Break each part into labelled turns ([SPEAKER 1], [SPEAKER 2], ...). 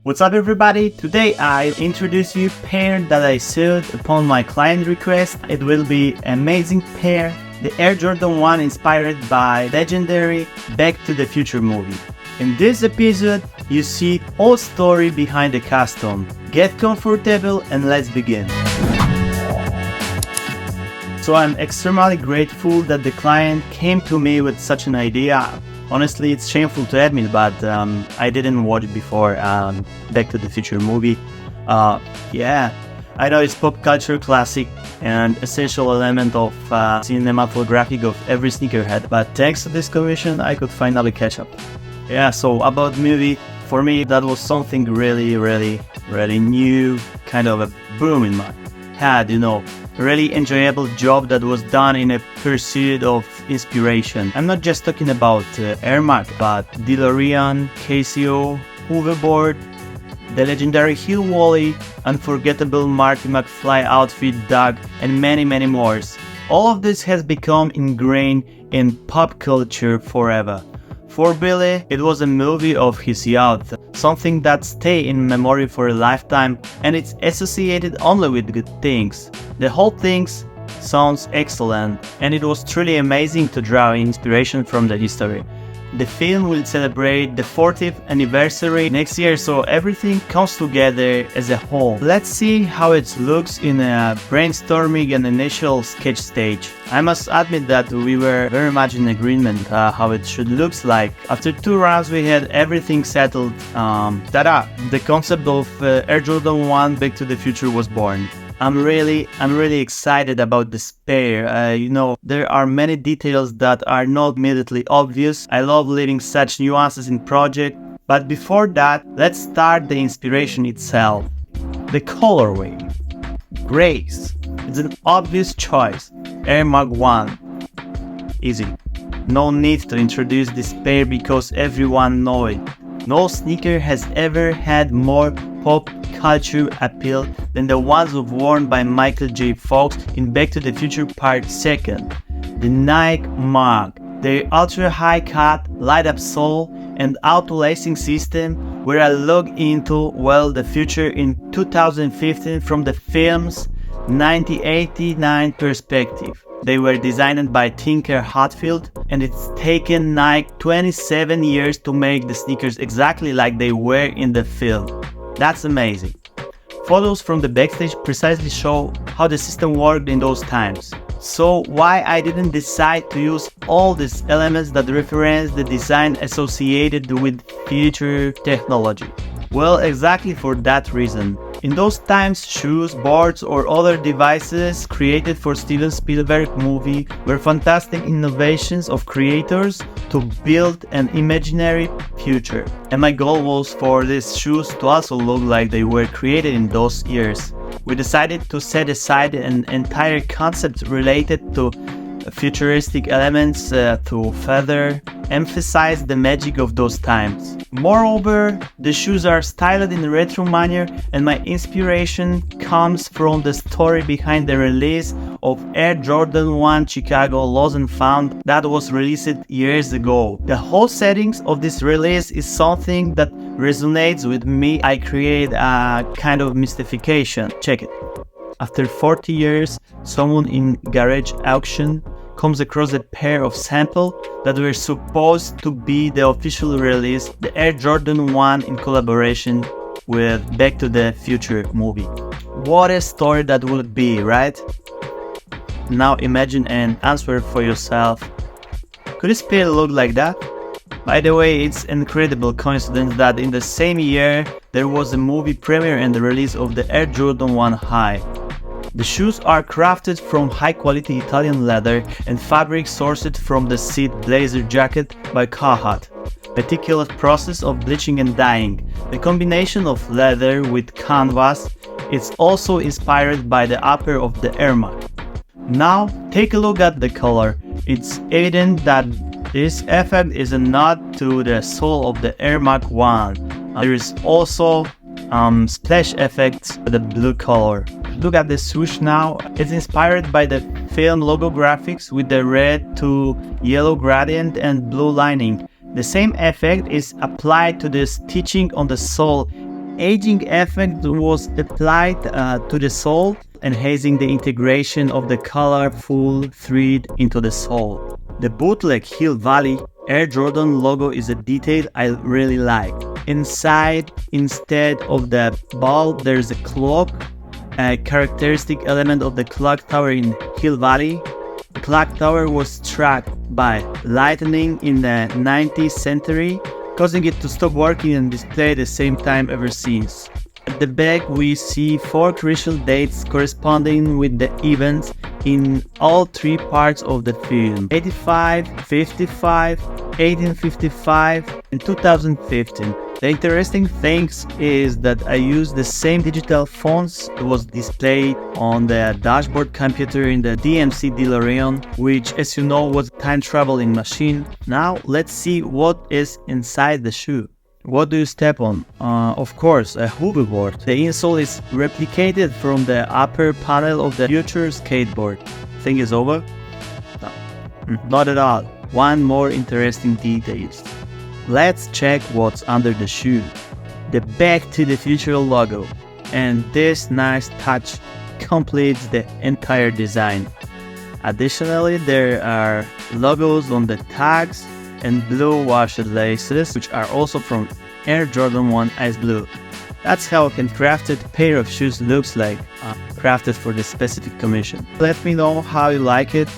[SPEAKER 1] What's up everybody? Today I introduce you pair that I sewed upon my client request. It will be amazing pair. The Air Jordan 1 inspired by legendary Back to the Future movie. In this episode, you see whole story behind the custom. Get comfortable and let's begin. So I'm extremely grateful that the client came to me with such an idea. Honestly, it's shameful to admit, but I didn't watch it before Back to the Future movie. Yeah, I know it's pop culture classic and essential element of cinematographic of every sneakerhead, but thanks to this commission, I could finally catch up. Yeah, so about movie, for me, that was something really new, kind of a boom in my head, really enjoyable job that was done in a pursuit of inspiration. I'm not just talking about Air Max, but DeLorean, Casio, hoverboard, the legendary Hill Wally, unforgettable Marty McFly outfit Doug, and many more. All of this has become ingrained in pop culture forever. For Billy, it was a movie of his youth, something that stays in memory for a lifetime, and it's associated only with good things. The whole thing sounds excellent, and it was truly amazing to draw inspiration from the history. The film will celebrate the 40th anniversary next year, so everything comes together as a whole. Let's see how it looks in a brainstorming and initial sketch stage. I must admit that we were very much in agreement how it should look like. After 2 rounds we had everything settled. Ta-da! The concept of Air Jordan 1 Back to the Future was born. I'm really excited about this pair. There are many details that are not immediately obvious. I love leaving such nuances in project. But before that, let's start the inspiration itself. The colorway. Grays. It's an obvious choice. Air Max 1. Easy. No need to introduce this pair because everyone knows it. No sneaker has ever had more pop culture appeal than the ones worn by Michael J. Fox in Back to the Future Part 2nd. The Nike Mach, their ultra-high cut, light-up sole, and auto-lacing system were a look into, the future in 2015 from the film's 1989 perspective. They were designed by Tinker Hatfield, and it's taken Nike 27 years to make the sneakers exactly like they were in the film. That's amazing. Photos from the backstage precisely show how the system worked in those times. So why I didn't decide to use all these elements that reference the design associated with future technology? Well, exactly for that reason. In those times, shoes, boards, or other devices created for Steven Spielberg's movie were fantastic innovations of creators to build an imaginary future. And my goal was for these shoes to also look like they were created in those years. We decided to set aside an entire concept related to futuristic elements to further emphasize the magic of those times. Moreover, the shoes are styled in a retro manner, and my inspiration comes from the story behind the release of Air Jordan 1 Chicago Lost and Found that was released years ago. The whole settings of this release is something that resonates with me. I create a kind of mystification. Check it. After 40 years, someone in garage auction comes across a pair of samples that were supposed to be the official release, the Air Jordan 1 in collaboration with Back to the Future movie. What a story that would be, right? Now imagine and answer for yourself. Could this pair look like that? By the way, it's an incredible coincidence that in the same year there was a movie premiere and the release of the Air Jordan 1 High. The shoes are crafted from high-quality Italian leather and fabric sourced from the Seed Blazer jacket by Carhartt. Meticulous process of bleaching and dyeing. The combination of leather with canvas is also inspired by the upper of the Air Max. Now, take a look at the color. It's evident that this effect is a nod to the sole of the Air Max 1. There is also splash effects with the blue color. Look at the swoosh now. It's inspired by the film logo graphics with the red to yellow gradient and blue lining. The same effect is applied to the stitching on the sole aging effect was applied to the sole, enhancing the integration of the colorful thread into the sole. The bootleg Hill Valley Air Jordan logo is a detail I really like. Inside, instead of the ball, there's a clock, a characteristic element of the clock tower in Hill Valley. The clock tower was struck by lightning in the 19th century, causing it to stop working and display at the same time ever since. At the back we see 4 crucial dates corresponding with the events in all 3 parts of the film: 85, 55, 1855 and 2015. The interesting thing is that I used the same digital fonts that was displayed on the dashboard computer in the DMC DeLorean, which, as you know, was a time-traveling machine. Now let's see what is inside the shoe. What do you step on? Of course, a hoverboard. The insole is replicated from the upper panel of the future skateboard. Thing is over? No, not at all. One more interesting detail. Let's check what's under the shoe. The Back to the Future logo. And this nice touch completes the entire design. Additionally, there are logos on the tags and blue washed laces, which are also from Air Jordan 1 Ice Blue. That's how a handcrafted pair of shoes looks like, crafted for the specific commission. Let me know how you like it.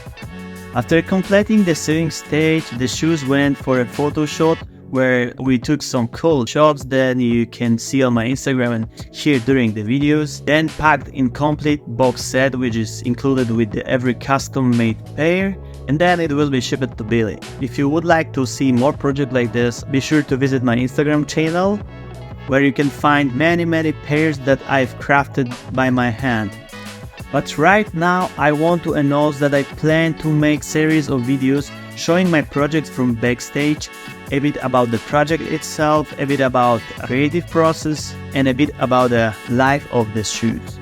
[SPEAKER 1] After completing the sewing stage, the shoes went for a photo shoot where we took some cool shots that you can see on my Instagram and here during the videos. Then packed in complete box set, which is included with every custom made pair, and then it will be shipped to Billy. If you would like to see more projects like this, be sure to visit my Instagram channel, where you can find many pairs that I've crafted by my hand. But right now I want to announce that I plan to make series of videos showing my projects from backstage, a bit about the project itself, a bit about the creative process, and a bit about the life of the shoes.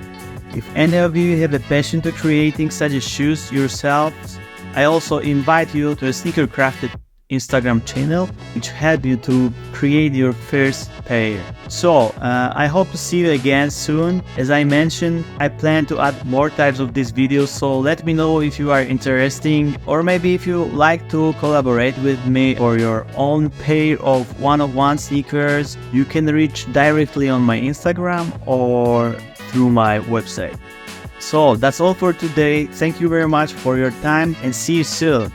[SPEAKER 1] If any of you have a passion to creating such shoes yourselves, I also invite you to a Sneaker Crafted Instagram channel, which help you to create your first pair. So I hope to see you again soon. As I mentioned, I plan to add more types of these videos, so let me know if you are interested, or maybe if you like to collaborate with me for your own pair of one-of-one sneakers. You can reach directly on my Instagram or through my website. So that's all for today. Thank you very much for your time and see you soon.